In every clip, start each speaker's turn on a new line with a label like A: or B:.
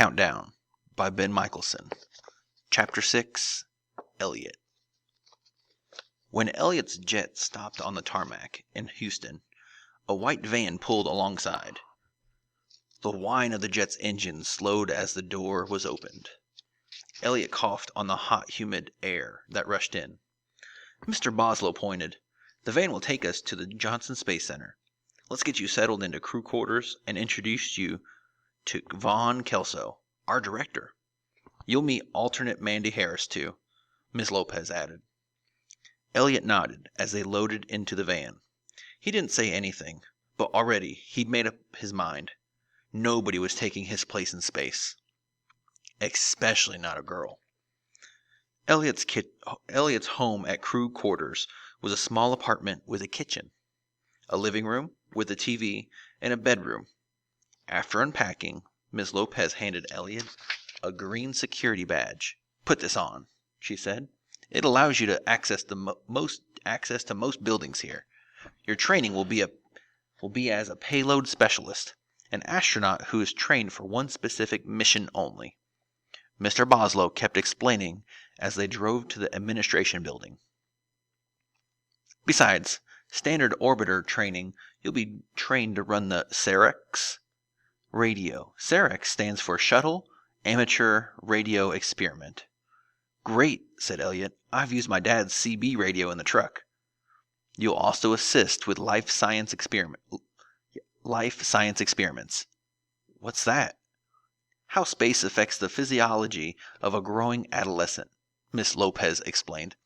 A: Countdown by Ben Mikaelson. Chapter 6, Elliot. When Elliot's jet stopped on the tarmac in Houston, a white van pulled alongside. The whine of the jet's engine slowed as the door was opened. Elliot coughed on the hot, humid air that rushed in. Mr. Boslow pointed. The van will take us to the Johnson Space Center. Let's get you settled into crew quarters and introduce you to Ben Mikaelson, our director. You'll meet alternate Mandy Harris, too, Miss Lopez added. Elliot nodded as they loaded into the van. He didn't say anything, but already he'd made up his mind. Nobody was taking his place in space. Especially not a girl. Elliot's home at crew quarters was a small apartment with a kitchen, a living room with a TV, and a bedroom. After unpacking, Miss Lopez handed Elliot a green security badge. Put this on, she said. It allows you to access to most buildings here. Your training will be as a payload specialist, an astronaut who is trained for one specific mission only. Mr. Boslow kept explaining as they drove to the administration building. Besides standard orbiter training, you'll be trained to run the SAREX radio. SAREX stands for Shuttle Amateur Radio Experiment. Great, said Elliot. I've used my dad's CB radio in the truck. You'll also assist with life science experiments. What's that? How space affects the physiology of a growing adolescent, Miss Lopez explained.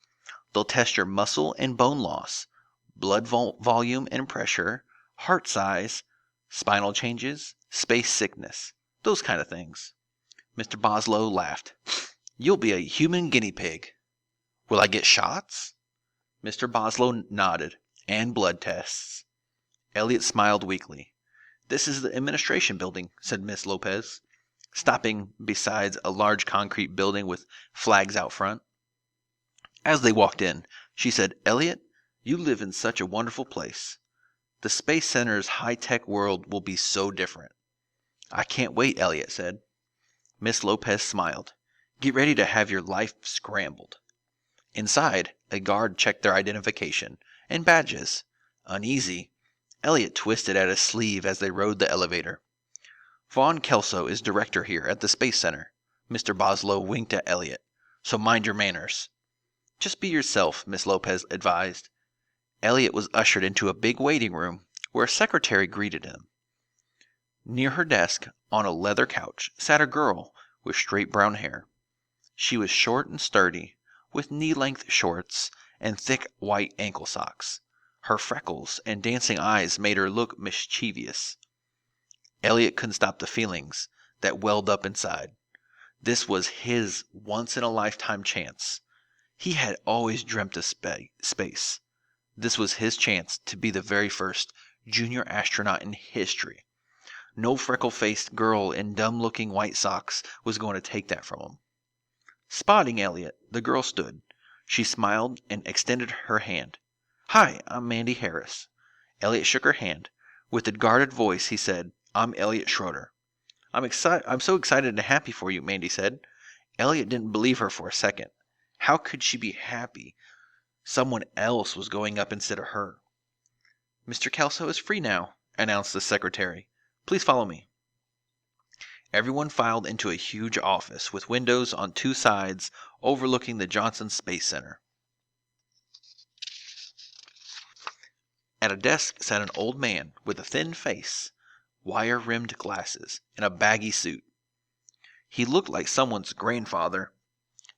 A: They'll test your muscle and bone loss, blood volume and pressure, heart size, spinal changes, space sickness, those kind of things. Mr. Boslow laughed. You'll be a human guinea pig. Will I get shots? Mr. Boslow nodded. And blood tests. Elliot smiled weakly. This is the administration building, said Miss Lopez, stopping beside a large concrete building with flags out front. As they walked in, she said, Elliot, you live in such a wonderful place. The Space Center's high-tech world will be so different. I can't wait, Elliot said. Miss Lopez smiled. Get ready to have your life scrambled. Inside, a guard checked their identification and badges. Uneasy, Elliot twisted at his sleeve as they rode the elevator. Ben Mikaelson is director here at the Space Center. Mr. Boslow winked at Elliot. So mind your manners. Just be yourself, Miss Lopez advised. Elliot was ushered into a big waiting room where a secretary greeted him. Near her desk, on a leather couch, sat a girl with straight brown hair. She was short and sturdy, with knee-length shorts and thick white ankle socks. Her freckles and dancing eyes made her look mischievous. Elliot couldn't stop the feelings that welled up inside. This was his once-in-a-lifetime chance. He had always dreamt of space. This was his chance to be the very first junior astronaut in history. No freckle-faced girl in dumb-looking white socks was going to take that from him. Spotting Elliot, the girl stood. She smiled and extended her hand. Hi, I'm Mandy Harris. Elliot shook her hand. With a guarded voice, he said, I'm Elliot Schroeder. I'm so excited and happy for you, Mandy said. Elliot didn't believe her for a second. How could she be happy? Someone else was going up instead of her. Mr. Kelso is free now, announced the secretary. Please follow me. Everyone filed into a huge office with windows on two sides overlooking the Johnson Space Center. At a desk sat an old man with a thin face, wire-rimmed glasses, and a baggy suit. He looked like someone's grandfather.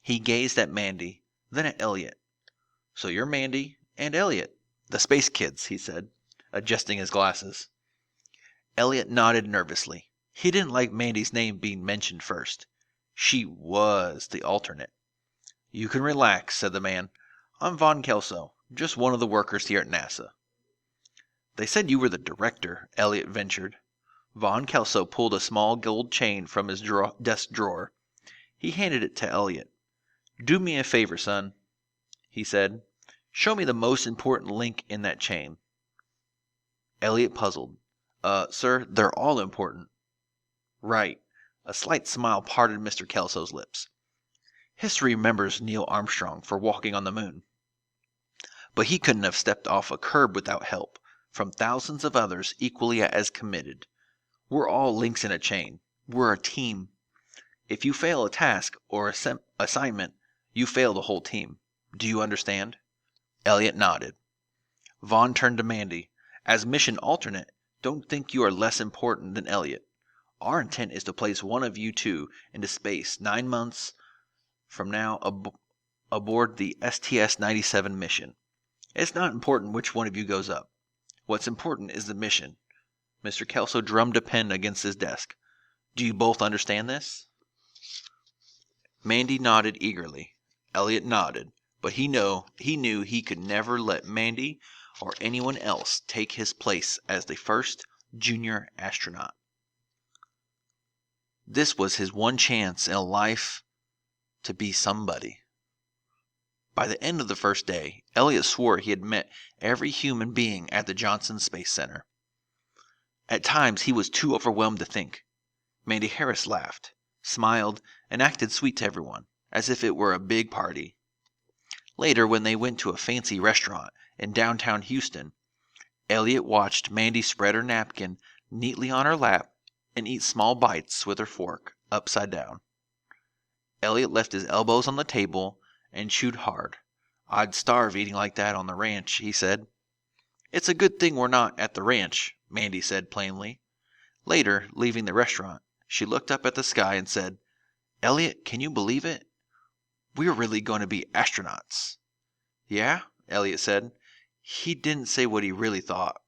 A: He gazed at Mandy, then at Elliot. So you're Mandy and Elliot, the space kids, he said, adjusting his glasses. Elliot nodded nervously. He didn't like Mandy's name being mentioned first. She was the alternate. You can relax, said the man. I'm Ben Mikaelson, just one of the workers here at NASA. They said you were the director, Elliot ventured. Ben Mikaelson pulled a small gold chain from his desk drawer. He handed it to Elliot. Do me a favor, son, he said. Show me the most important link in that chain. Elliot puzzled. Sir, they're all important. Right. A slight smile parted Mr. Kelso's lips. History remembers Neil Armstrong for walking on the moon. But he couldn't have stepped off a curb without help from thousands of others equally as committed. We're all links in a chain. We're a team. If you fail a task or assignment, you fail the whole team. Do you understand? Elliot nodded. Vaughn turned to Mandy. As mission alternate, don't think you are less important than Elliot. Our intent is to place one of you two into space 9 months from now aboard the STS-97 mission. It's not important which one of you goes up. What's important is the mission. Mr. Kelso drummed a pen against his desk. Do you both understand this? Mandy nodded eagerly. Elliot nodded, but he knew he could never let Mandy or anyone else take his place as the first junior astronaut. This was his one chance in a life to be somebody. By the end of the first day, Elliot swore he had met every human being at the Johnson Space Center. At times, he was too overwhelmed to think. Mandy Harris laughed, smiled, and acted sweet to everyone, as if it were a big party. Later, when they went to a fancy restaurant in downtown Houston, Elliot watched Mandy spread her napkin neatly on her lap and eat small bites with her fork, upside down. Elliot left his elbows on the table and chewed hard. I'd starve eating like that on the ranch, he said. It's a good thing we're not at the ranch, Mandy said plainly. Later, leaving the restaurant, she looked up at the sky and said, Elliot, can you believe it? We're really going to be astronauts. Yeah, Elliot said. He didn't say what he really thought.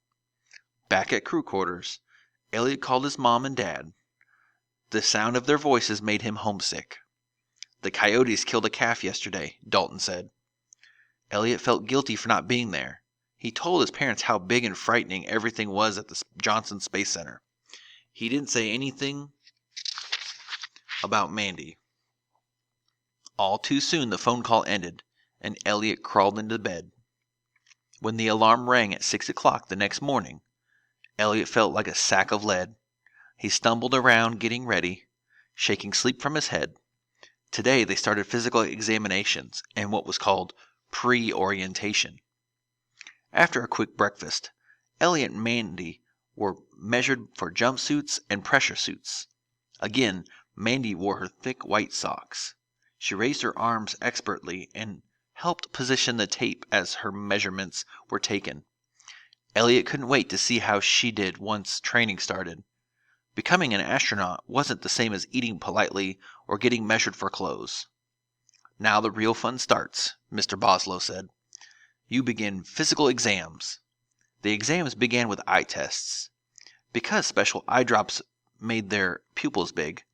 A: Back at crew quarters, Elliot called his mom and dad. The sound of their voices made him homesick. The coyotes killed a calf yesterday, Dalton said. Elliot felt guilty for not being there. He told his parents how big and frightening everything was at the Johnson Space Center. He didn't say anything about Mandy. All too soon the phone call ended, and Elliot crawled into bed. When the alarm rang at 6 o'clock the next morning, Elliot felt like a sack of lead. He stumbled around getting ready, shaking sleep from his head. Today they started physical examinations and what was called pre-orientation. After a quick breakfast, Elliot and Mandy were measured for jumpsuits and pressure suits. Again, Mandy wore her thick white socks. She raised her arms expertly and helped position the tape as her measurements were taken. Elliot couldn't wait to see how she did once training started. Becoming an astronaut wasn't the same as eating politely or getting measured for clothes. Now the real fun starts, Mr. Boslow said. You begin physical exams. The exams began with eye tests. Because special eye drops made their pupils big,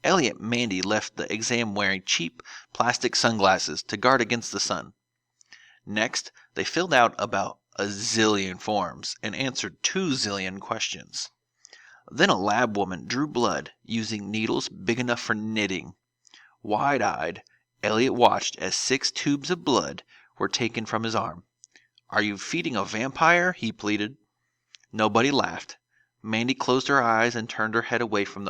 A: Elliot and Mandy left the exam wearing cheap plastic sunglasses to guard against the sun. Next, they filled out about a zillion forms and answered 2 zillion questions. Then a lab woman drew blood using needles big enough for knitting. Wide-eyed, Elliot watched as 6 tubes of blood were taken from his arm. Are you feeding a vampire? He pleaded. Nobody laughed. Mandy closed her eyes and turned her head away from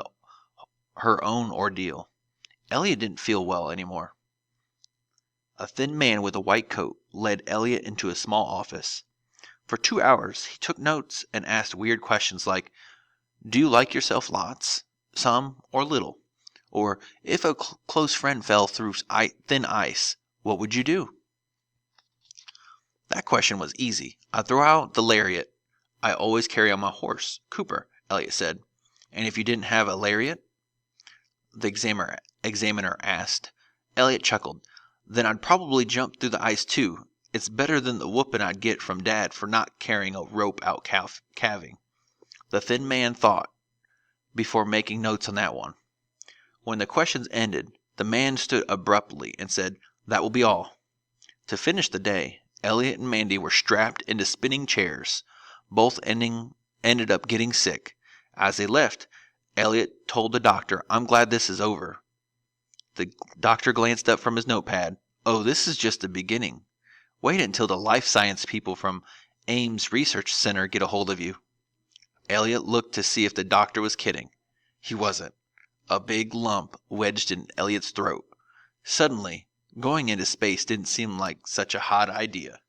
A: her own ordeal. Elliot didn't feel well anymore. A thin man with a white coat led Elliot into a small office. For 2 hours, he took notes and asked weird questions like, do you like yourself lots, some, or little? Or, if a close friend fell through thin ice, what would you do? That question was easy. I throw out the lariat I always carry on my horse, Cooper, Elliot said. And if you didn't have a lariat? The examiner asked. Elliot chuckled. Then I'd probably jump through the ice too. It's better than the whooping I'd get from Dad for not carrying a rope out calving. The thin man thought before making notes on that one. When the questions ended, the man stood abruptly and said, that will be all. To finish the day, Elliot and Mandy were strapped into spinning chairs. Both ended up getting sick. As they left, Elliot told the doctor, I'm glad this is over. The doctor glanced up from his notepad. Oh, this is just the beginning. Wait until the life science people from Ames Research Center get a hold of you. Elliot looked to see if the doctor was kidding. He wasn't. A big lump wedged in Elliot's throat. Suddenly, going into space didn't seem like such a hot idea.